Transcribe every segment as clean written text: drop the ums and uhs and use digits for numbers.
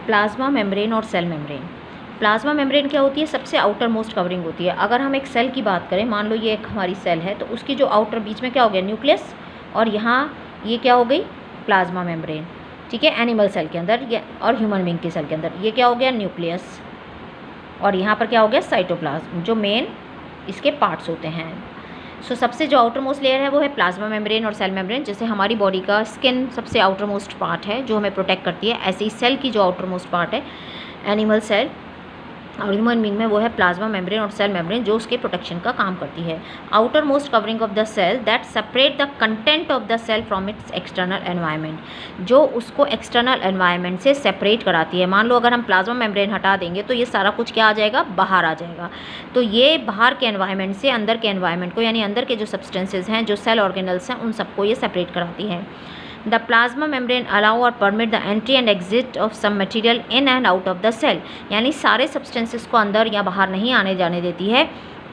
Plasma membrane और cell membrane. Plasma membrane क्या होती है? सबसे आउटर मोस्ट कवरिंग होती है। अगर हम एक सेल की बात करें, मान लो ये एक हमारी सेल है, तो उसकी जो आउटर बीच में क्या हो गया? न्यूक्लियस, और यहाँ ये क्या हो गई? Plasma membrane. ठीक है, एनिमल सेल के अंदर ये, और ह्यूमन बीइंग की सेल के अंदर ये क्या हो गया? न्यूक्लियस, और यहाँ पर क्या हो गया? साइटोप्लाज्म, जो मेन इसके पार्ट्स होते हैं। सो सबसे जो आउटर मोस्ट लेयर है वो है प्लाज्मा मेम्ब्रेन और सेल मेम्ब्रेन। जैसे हमारी बॉडी का स्किन सबसे आउटर मोस्ट पार्ट है जो हमें प्रोटेक्ट करती है, ऐसे ही सेल की जो आउटर मोस्ट पार्ट है एनिमल सेल और ह्यूमन बीइंग में वो है प्लाज्मा मेम्ब्रेन और सेल मेम्ब्रेन, जो उसके प्रोटेक्शन का काम करती है। Outer most covering of the cell that separate the content of the cell from its external environment, जो उसको एक्सटर्नल एनवायरनमेंट से सेपरेट कराती है। मान लो अगर हम प्लाज्मा मेम्ब्रेन हटा देंगे तो ये सारा कुछ क्या आ जाएगा? बाहर आ जाएगा। तो ये बाहर के एनवायरनमेंट से अंदर के एनवायरनमेंट को, यानी अंदर के जो सब्सटेंसेज हैं, जो सेल ऑर्गेनल्स हैं, उन सबको ये सेपरेट कराती है। The plasma membrane allow or permit the entry and exit of some material in and out of the cell, यानी सारे सब्सटेंसेस को अंदर या बाहर नहीं आने जाने देती है।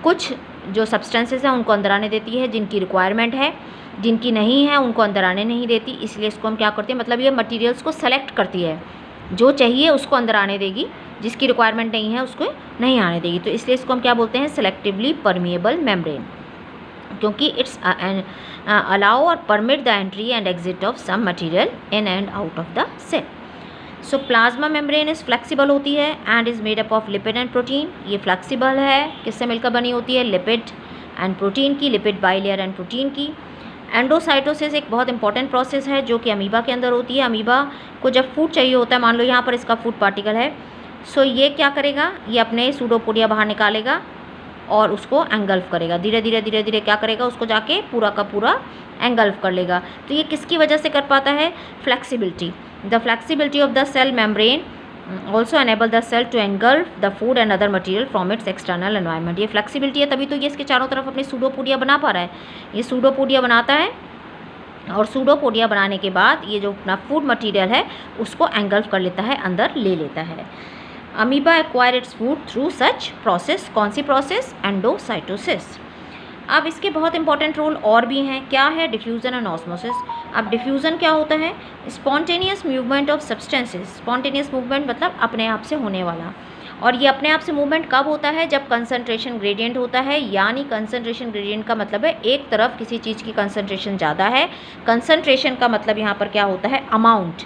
कुछ जो सब्सटेंसेस हैं उनको अंदर आने देती है जिनकी रिक्वायरमेंट है, जिनकी नहीं है उनको अंदर आने नहीं देती। इसलिए इसको हम क्या करते हैं? मतलब ये मटेरियल्स को सेलेक्ट करती है, जो चाहिए उसको अंदर आने देगी, जिसकी रिक्वायरमेंट नहीं है उसको नहीं आने देगी। तो इसलिए इसको हम क्या बोलते हैं? सेलेक्टिवली परमिएबल मेम्ब्रेन, क्योंकि इट्स अलाउ और permit the entry and exit of some material in and out of the cell. So plasma membrane is flexible होती है and is made up of lipid and protein. ये flexible है, किससे मिलकर बनी होती है? लिपिड एंड प्रोटीन की, लिपिड बाइलेयर एंड प्रोटीन की। एंडोसाइटोसिस एक बहुत इंपॉर्टेंट प्रोसेस है जो कि अमीबा के अंदर होती है। अमीबा को जब फूड चाहिए होता है, मान लो यहाँ पर इसका फूड पार्टिकल है, सो ये क्या करेगा? ये अपने सूडोपोडिया बाहर निकालेगा और उसको एंगल्फ करेगा। धीरे धीरे क्या करेगा? उसको जाके पूरा का पूरा एंगल्फ कर लेगा। तो ये किसकी वजह से कर पाता है? Flexibility. The flexibility of the cell membrane also enable the cell to engulf the food and other material from its external environment. ये फ्लेक्सिबिलिटी है, तभी तो ये इसके चारों तरफ अपनी सूडोपोडिया बना पा रहा है। ये सूडोपोडिया बनाता है और सूडोपोडिया बनाने के बाद ये जो अपना फूड मटेरियल है उसको एंगल्फ कर लेता है, अंदर ले लेता है। Amoeba acquire its food through such process. कौन सी प्रोसेस? एंडोसाइटोसिस। अब इसके बहुत इंपॉर्टेंट रोल और भी हैं। क्या है? Diffusion and osmosis. अब डिफ्यूज़न क्या होता है? Spontaneous movement of substances. Spontaneous movement मतलब अपने आप से होने वाला। और ये अपने आप से मूवमेंट कब होता है? जब कंसंट्रेशन ग्रेडियंट होता है, यानी कंसंट्रेशन ग्रेडियंट का मतलब है एक तरफ किसी चीज़ की कंसंट्रेशन ज़्यादा है। कंसंट्रेशन का मतलब यहाँ पर क्या होता है? अमाउंट।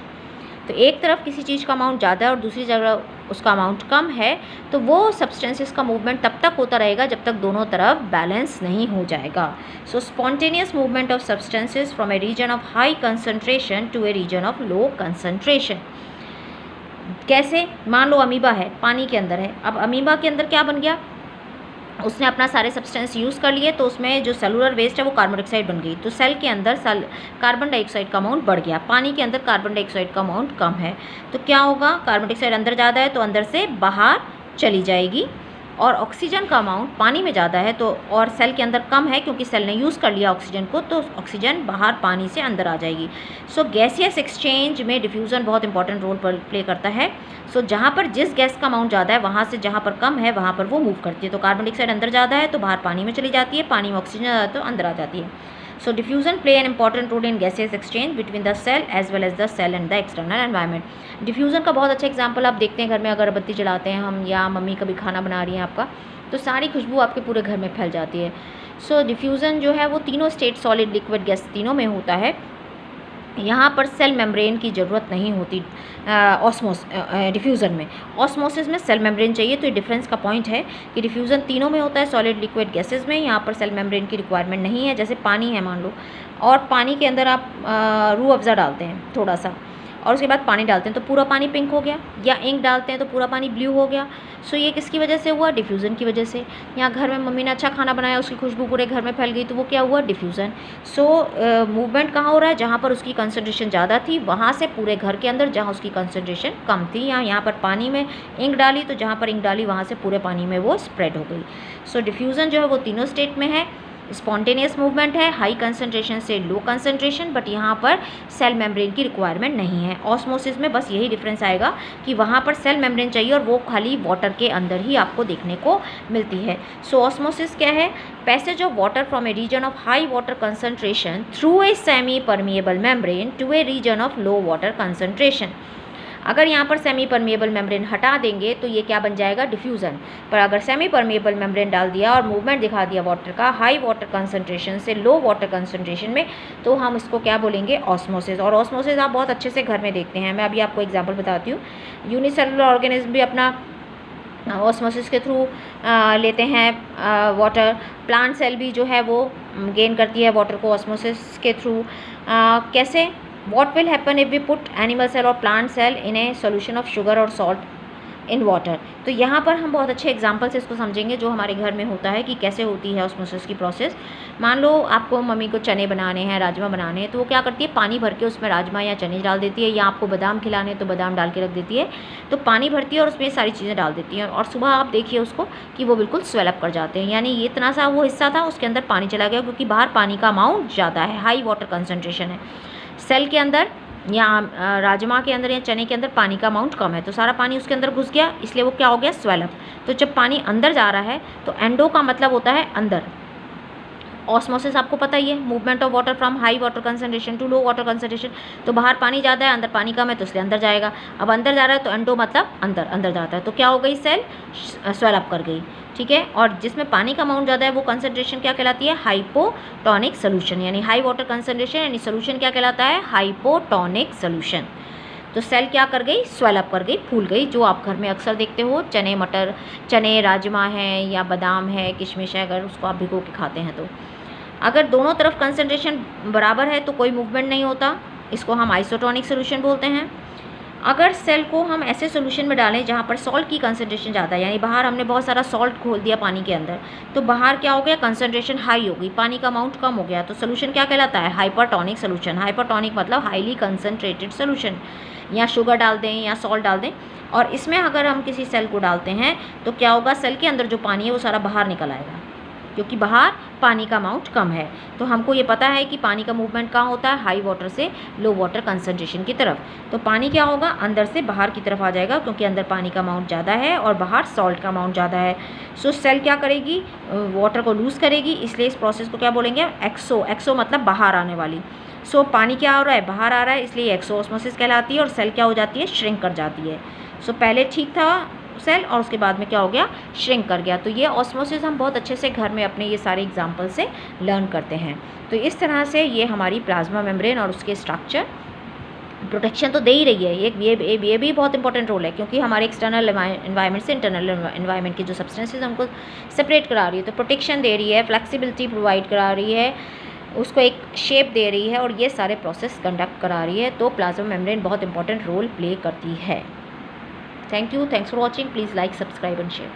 तो एक तरफ किसी चीज़ का अमाउंट ज़्यादा है और दूसरी जगह उसका अमाउंट कम है, तो वो सब्सटेंसेस का मूवमेंट तब तक होता रहेगा जब तक दोनों तरफ बैलेंस नहीं हो जाएगा। So spontaneous movement of substances from a region of high concentration to a region of low concentration. कैसे? मान लो अमीबा है, पानी के अंदर है। अब अमीबा के अंदर क्या बन गया? उसने अपना सारे सब्सटेंस यूज़ कर लिए, तो उसमें जो सेलुलर वेस्ट है वो कार्बन डाइऑक्साइड बन गई। तो सेल के अंदर कार्बन डाइऑक्साइड का अमाउंट बढ़ गया, पानी के अंदर कार्बन डाइऑक्साइड का अमाउंट कम है। तो क्या होगा? कार्बन डाइऑक्साइड अंदर ज़्यादा है तो अंदर से बाहर चली जाएगी, और ऑक्सीजन का अमाउंट पानी में ज़्यादा है तो, और सेल के अंदर कम है क्योंकि सेल ने यूज़ कर लिया ऑक्सीजन को, तो ऑक्सीजन बाहर पानी से अंदर आ जाएगी। सो गैसियस एक्सचेंज में डिफ्यूज़न बहुत इंपॉर्टेंट रोल प्ले करता है। सो जहाँ पर जिस गैस का अमाउंट ज़्यादा है वहाँ से जहाँ पर कम है वहाँ पर वो मूव करती है। तो कार्बन डाइऑक्साइड अंदर ज़्यादा है तो बाहर पानी में चली जाती है, पानी में ऑक्सीजन ज़्यादा है तो अंदर आ जाती है। So diffusion play an important role in gaseous exchange between the cell as well as the cell and the external environment. Diffusion का बहुत अच्छा एग्जाम्पल आप देखते हैं घर में, अगर बत्ती जलाते हैं हम, या मम्मी कभी खाना बना रही हैं आपका, तो सारी खुशबू आपके पूरे घर में फैल जाती है। सो डिफ्यूज़न जो है वो तीनों स्टेट, सॉलिड, लिक्विड, गैस, तीनों में होता है। यहाँ पर सेल मेम्ब्रेन की ज़रूरत नहीं होती डिफ्यूज़न में। ऑस्मोसिस में सेल मेम्ब्रेन चाहिए। तो ये डिफरेंस का पॉइंट है कि डिफ्यूज़न तीनों में होता है, सॉलिड, लिक्विड, गैसेस में। यहाँ पर सेल मेम्ब्रेन की रिक्वायरमेंट नहीं है। जैसे पानी है मान लो, और पानी के अंदर आप रूह अफ़ज़ा डालते हैं थोड़ा सा, और उसके बाद पानी डालते हैं तो पूरा पानी पिंक हो गया, या इंक डालते हैं तो पूरा पानी ब्लू हो गया। सो ये किसकी वजह से हुआ? डिफ्यूज़न की वजह से। यहाँ घर में मम्मी ने अच्छा खाना बनाया, उसकी खुशबू पूरे घर में फैल गई, तो वो क्या हुआ? डिफ्यूज़न। सो मूवमेंट कहाँ हो रहा है? जहाँ पर उसकी कंसंट्रेशन ज़्यादा थी वहाँ से पूरे घर के अंदर जहाँ उसकी कंसंट्रेशन कम थी। यहाँ पर पानी में इंक डाली तो जहाँ पर इंक डाली वहाँ से पूरे पानी में वो स्प्रेड हो गई। सो डिफ्यूज़न जो है वो तीनों स्टेट में है। स्पॉन्टेनियस मूवमेंट है, हाई कंसंट्रेशन से लो कंसंट्रेशन, बट यहाँ पर सेल मेम्ब्रेन की रिक्वायरमेंट नहीं है। ऑस्मोसिस में बस यही डिफरेंस आएगा कि वहाँ पर सेल मेम्ब्रेन चाहिए और वो खाली वाटर के अंदर ही आपको देखने को मिलती है। सो ऑस्मोसिस क्या है? Passage of water from a region of high water concentration through a semi permeable membrane to a region of low water concentration. अगर यहाँ पर सेमी परमेबल मेम्ब्रेन हटा देंगे तो ये क्या बन जाएगा, डिफ्यूज़न। पर अगर सेमी परमेबल मेम्ब्रेन डाल दिया और मूवमेंट दिखा दिया वाटर का हाई वाटर कंसंट्रेशन से लो वाटर कंसंट्रेशन में, तो हम इसको क्या बोलेंगे, ऑस्मोसिस। और ऑस्मोसिस आप बहुत अच्छे से घर में देखते हैं। मैं अभी आपको एग्जाम्पल बताती हूँ। यूनिसेलुलर ऑर्गेनिज्म भी अपना ऑस्मोसिस के थ्रू लेते हैं वाटर। प्लांट सेल भी जो है वो गेन करती है वाटर को ऑस्मोसिस के थ्रू। कैसे, what will happen if we put animal cell और plant cell in a solution of sugar और salt in water। तो यहाँ पर हम बहुत अच्छे एग्जाम्पल से इसको समझेंगे जो हमारे घर में होता है कि कैसे होती है ऑस्मोसिस की प्रोसेस। मान लो आपको मम्मी को चने बनाने हैं, राजमा बनाने हैं, तो वो क्या करती है, पानी भर के उसमें राजमा या चने डाल देती है, या आपको बादाम खिलाने तो बादाम डाल के रख देती है। तो पानी भरती है और उसमें सारी चीज़ें डाल देती हैं, और सुबह आप देखिए उसको कि वो बिल्कुल स्वेलअप कर जाते हैं। यानी ये इतना सा वो हिस्सा था, उसके अंदर पानी चला गया, क्योंकि बाहर पानी का अमाउंट ज़्यादा है, हाई वाटर कंसनट्रेशन है। सेल के अंदर या राजमा के अंदर या चने के अंदर पानी का अमाउंट कम है, तो सारा पानी उसके अंदर घुस गया, इसलिए वो क्या हो गया, स्वेलअप। तो जब पानी अंदर जा रहा है तो एंडो का मतलब होता है अंदर। ऑस्मोसिस आपको पता ही है, movement of water from high water concentration to low water concentration. तो बाहर पानी ज़्यादा है, अंदर पानी कम है, तो इसलिए अंदर जाएगा। अब अंदर जा रहा है तो एंडो मतलब अंदर, अंदर जाता है, तो क्या हो गई, सेल स्वेलअप कर गई, ठीक है। और जिसमें पानी का अमाउंट ज़्यादा है वो कंसंट्रेशन क्या कहलाती है, हाइपोटोनिक सोल्यूशन। यानी हाई वाटर कंसंट्रेशन यानी सोल्यूशन क्या कहलाता है, हाइपोटोनिक सोल्यूशन। तो सेल क्या कर गई, स्वेलअप कर गई, फूल गई। जो आप घर में अक्सर देखते हो, चने मटर, चने राजमा है या बादाम है, किशमिश है, अगर उसको आप भिगो के खाते हैं तो अगर दोनों तरफ कंसंट्रेशन बराबर है तो कोई मूवमेंट नहीं होता, इसको हम आइसोटोनिक सोल्यूशन बोलते हैं। अगर सेल को हम ऐसे सोल्यूशन में डालें जहाँ पर सॉल्ट की कंसंट्रेशन ज़्यादा है, यानी बाहर हमने बहुत सारा सॉल्ट घोल दिया पानी के अंदर, तो बाहर क्या हो गया, कंसंट्रेशन हाई हो गई, पानी का अमाउंट कम हो गया, तो सोल्यूशन क्या कहलाता है, हाइपरटोनिक सोल्यूशन। हाइपरटोनिक मतलब हाईली कंसंट्रेटेड सोल्यूशन। या शुगर डाल दें या सॉल्ट डाल दें, और इसमें अगर हम किसी सेल को डालते हैं तो क्या होगा, सेल के अंदर जो पानी है वो सारा बाहर निकल आएगा, क्योंकि बाहर पानी का अमाउंट कम है। तो हमको ये पता है कि पानी का मूवमेंट कहाँ होता है, हाई वाटर से लो वाटर कंसंट्रेशन की तरफ। तो पानी क्या होगा, अंदर से बाहर की तरफ आ जाएगा, क्योंकि अंदर पानी का अमाउंट ज़्यादा है और बाहर सॉल्ट का अमाउंट ज़्यादा है। सो सेल क्या करेगी, वाटर को लूज़ करेगी, इसलिए इस प्रोसेस को क्या बोलेंगे, एक्सो। एक्सो मतलब बाहर आने वाली। सो पानी क्या हो रहा है, बाहर आ रहा है, इसलिए एक्सोऑस्मोसिस कहलाती है, और सेल क्या हो जाती है, श्रिंक कर जाती है। सो पहले ठीक था सेल और उसके बाद में क्या हो गया, श्रिंक कर गया। तो ये ऑस्मोसिस हम बहुत अच्छे से घर में अपने ये सारे एग्जाम्पल से लर्न करते हैं। तो इस तरह से ये हमारी प्लाज्मा मेम्ब्रेन और उसके स्ट्रक्चर प्रोटेक्शन तो दे ही रही है। ये भी बहुत इंपॉर्टेंट रोल है, क्योंकि हमारे एक्सटर्नल एनवायरनमेंट से इंटरनल एनवायरनमेंट की जो सब्सटेंसेज हमको सेपरेट करा रही है, तो प्रोटेक्शन दे रही है, फ्लेक्सिबिलिटी प्रोवाइड करा रही है, उसको एक शेप दे रही है, और ये सारे प्रोसेस कंडक्ट करा रही है। तो प्लाज्मा मेम्ब्रेन बहुत इंपॉर्टेंट रोल प्ले करती है। Thank you, thanks for watching. Please like, subscribe and share.